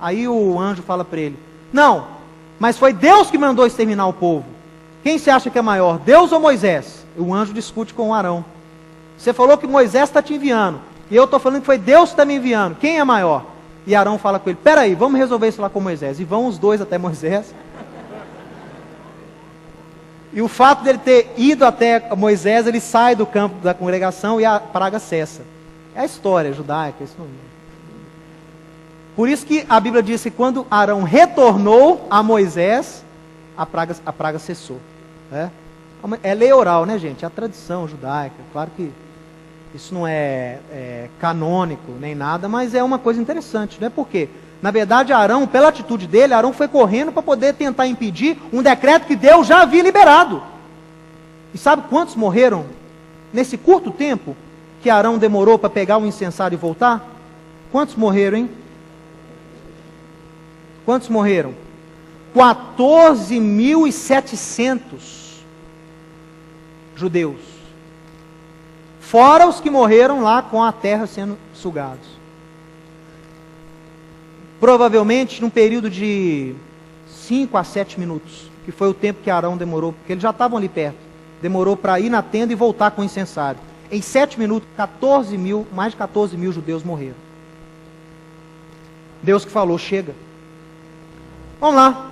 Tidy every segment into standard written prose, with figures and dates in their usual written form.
Aí o anjo fala para ele: não, mas foi Deus que mandou exterminar o povo. Quem você acha que é maior, Deus ou Moisés? O anjo discute com Arão. Você falou que Moisés está te enviando, e eu estou falando que foi Deus que está me enviando. Quem é maior? E Arão fala com ele: peraí, vamos resolver isso lá com Moisés. E vão os dois até Moisés. E o fato dele ter ido até Moisés, ele sai do campo da congregação e a praga cessa. É a história judaica. Isso não... Por isso que a Bíblia diz que quando Arão retornou a Moisés, a praga cessou. É lei oral, né, gente? É a tradição judaica. Claro que isso não é canônico nem nada, mas é uma coisa interessante, né? Por quê? Na verdade, Arão, pela atitude dele, Arão foi correndo para poder tentar impedir um decreto que Deus já havia liberado. E sabe quantos morreram nesse curto tempo que Arão demorou para pegar o incensário e voltar? Quantos morreram, hein? Quantos morreram? 14.700 judeus. Fora os que morreram lá com a terra sendo sugados. Provavelmente num período de 5 a 7 minutos, que foi o tempo que Arão demorou, porque eles já estavam ali perto. Demorou para ir na tenda e voltar com o incensário. Em 7 minutos, mais de 14 mil judeus morreram. Deus que falou: chega. Vamos lá.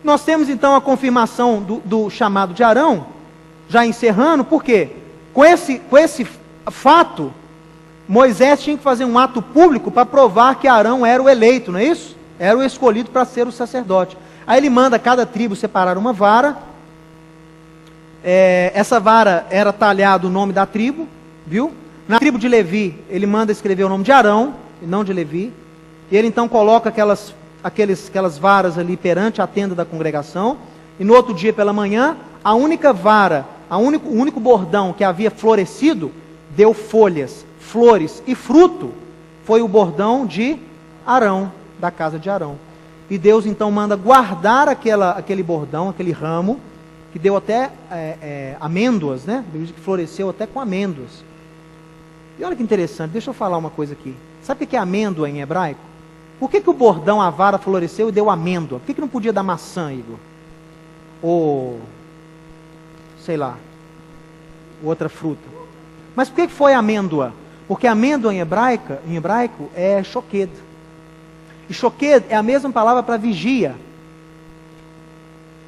Nós temos então a confirmação do chamado de Arão, já encerrando, por quê? Com esse fato, Moisés tinha que fazer um ato público para provar que Arão era o eleito, não é isso? Era o escolhido para ser o sacerdote. Aí ele manda cada tribo separar uma vara. Essa vara era talhado o nome da tribo, viu? Na tribo de Levi, ele manda escrever o nome de Arão, e não de Levi. E ele então coloca aquelas varas ali perante a tenda da congregação. E no outro dia pela manhã, a única vara, o único bordão que havia florescido, deu folhas, flores e fruto, foi o bordão de Arão, da casa de Arão. E Deus então manda guardar aquele bordão, aquele ramo, que deu até amêndoas, né? Que floresceu até com amêndoas. E olha que interessante, deixa eu falar uma coisa aqui. Sabe o que é amêndoa em hebraico? Por que o bordão, a vara, floresceu e deu amêndoa? Por que não podia dar maçã, Igor? Ou, sei lá, outra fruta. Mas por que foi amêndoa? Porque amêndoa em hebraico é shoqued. E shoqued é a mesma palavra para vigia.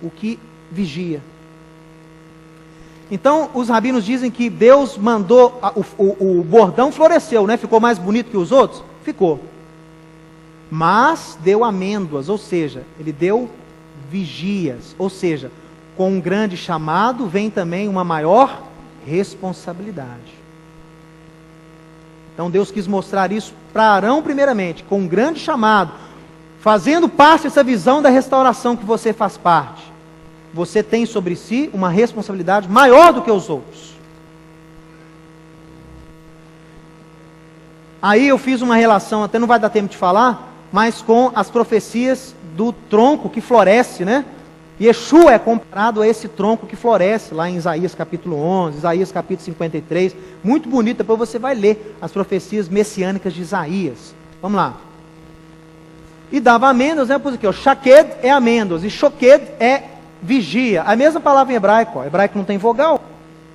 O que vigia. Então, os rabinos dizem que Deus mandou, o bordão floresceu, né? Ficou mais bonito que os outros? Ficou. Mas deu amêndoas, ou seja, ele deu vigias. Ou seja, com um grande chamado vem também uma maior responsabilidade. Então Deus quis mostrar isso para Arão primeiramente, com um grande chamado, fazendo parte dessa visão da restauração que você faz parte. Você tem sobre si uma responsabilidade maior do que os outros. Aí eu fiz uma relação, até não vai dar tempo de falar, mas com as profecias do tronco que floresce, né? Yeshua é comparado a esse tronco que floresce, lá em Isaías capítulo 11, Isaías capítulo 53, muito bonito, depois você vai ler as profecias messiânicas de Isaías. Vamos lá. E dava amêndoas, né? Pois aqui, ó, shaked é amêndoas, e shoked é vigia. A mesma palavra em hebraico, ó. Hebraico não tem vogal,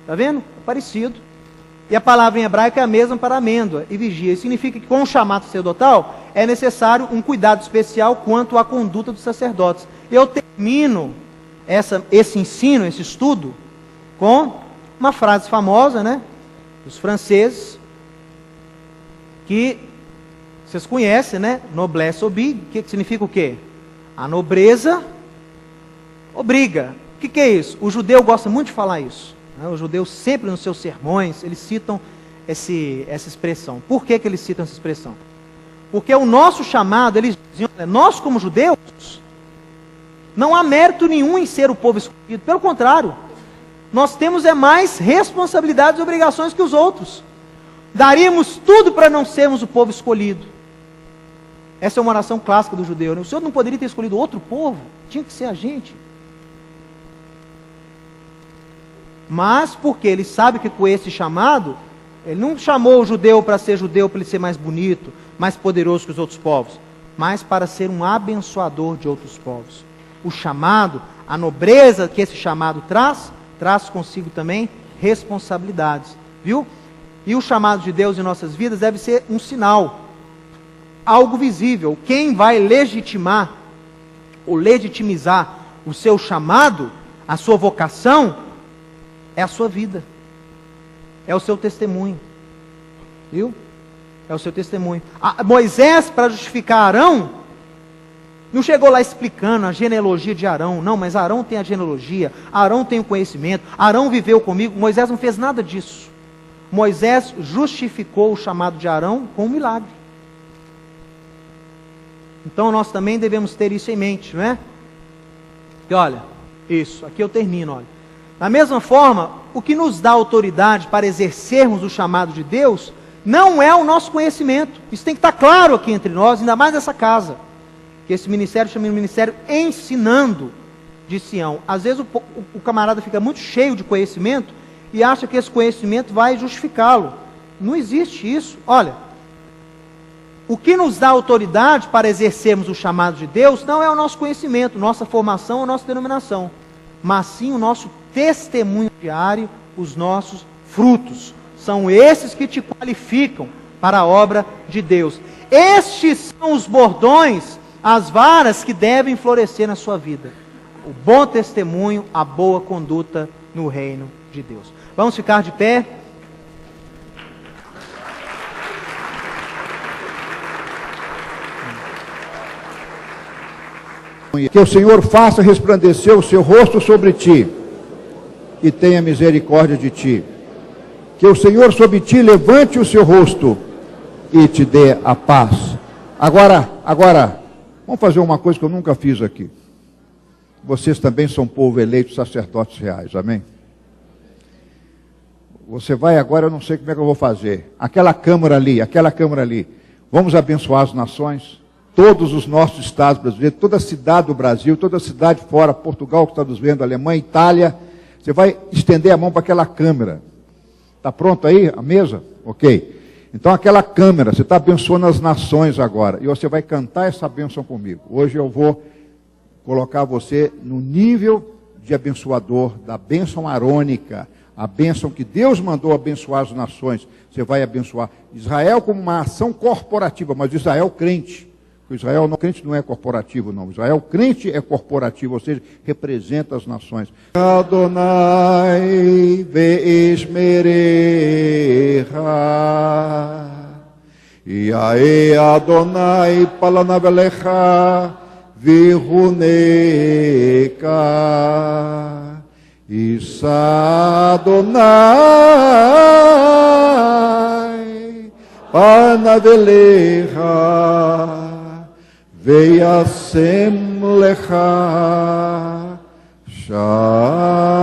tá vendo? É parecido. E a palavra em hebraico é a mesma para amêndoa e vigia. Isso significa que com o chamado sacerdotal é necessário um cuidado especial quanto à conduta dos sacerdotes. Eu termino esse ensino, esse estudo, com uma frase famosa, né, dos franceses, que vocês conhecem, né? Noblesse oblige, que significa o quê? A nobreza obriga. O que é isso? O judeu gosta muito de falar isso. Né? Os judeus sempre nos seus sermões, eles citam essa expressão. Por que eles citam essa expressão? Porque o nosso chamado, eles diziam, nós como judeus, não há mérito nenhum em ser o povo escolhido. Pelo contrário, nós temos mais responsabilidades e obrigações que os outros. Daríamos tudo para não sermos o povo escolhido. Essa é uma oração clássica do judeu, né? O Senhor não poderia ter escolhido outro povo, tinha que ser a gente. Mas porque ele sabe que com esse chamado, ele não chamou o judeu para ser judeu, para ele ser mais bonito, mais poderoso que os outros povos. mas para ser um abençoador de outros povos. O chamado, a nobreza que esse chamado traz consigo também responsabilidades, viu? E o chamado de Deus em nossas vidas deve ser um sinal, algo visível. Quem vai legitimar ou legitimizar o seu chamado, a sua vocação, é a sua vida, é o seu testemunho, viu? É o seu testemunho. Moisés, para justificar Arão, não chegou lá explicando a genealogia de Arão. Não, mas Arão tem a genealogia, Arão tem o conhecimento, Arão viveu comigo. Moisés não fez nada disso. Moisés justificou o chamado de Arão com um milagre. Então nós também devemos ter isso em mente, não é? E olha, isso, aqui eu termino, olha. Da mesma forma, o que nos dá autoridade para exercermos o chamado de Deus não é o nosso conhecimento. Isso tem que estar claro aqui entre nós, ainda mais nessa casa. Que esse ministério chama de ministério ensinando de Sião. Às vezes o camarada fica muito cheio de conhecimento e acha que esse conhecimento vai justificá-lo. Não existe isso. Olha, o que nos dá autoridade para exercermos o chamado de Deus não é o nosso conhecimento, nossa formação ou nossa denominação, mas sim o nosso testemunho diário, os nossos frutos. São esses que te qualificam para a obra de Deus. Estes são os bordões, as varas que devem florescer na sua vida. O bom testemunho, a boa conduta no reino de Deus. Vamos ficar de pé. Que o Senhor faça resplandecer o seu rosto sobre ti e tenha misericórdia de ti. Que o Senhor sobre ti levante o seu rosto e te dê a paz. Agora, vamos fazer uma coisa que eu nunca fiz aqui. Vocês também são povo eleito, sacerdotes reais, amém? Você vai agora, eu não sei como é que eu vou fazer. Aquela câmara ali. Vamos abençoar as nações, todos os nossos estados brasileiros, toda a cidade do Brasil, toda a cidade fora, Portugal que está nos vendo, Alemanha, Itália. Você vai estender a mão para aquela câmara. Está pronto aí a mesa? Ok. Então aquela câmara, você está abençoando as nações agora. E você vai cantar essa bênção comigo. Hoje eu vou colocar você no nível de abençoador, da bênção arônica. A bênção que Deus mandou abençoar as nações. Você vai abençoar Israel como uma ação corporativa, mas Israel crente. O Israel não crente não é corporativo, não. O Israel crente é corporativo, ou seja, representa as nações. Adonai ve'ishmerecha, Yae Adonai palanavelecha vihuneka, Isa Adonai panavelecha, Veyasem lecha shalom.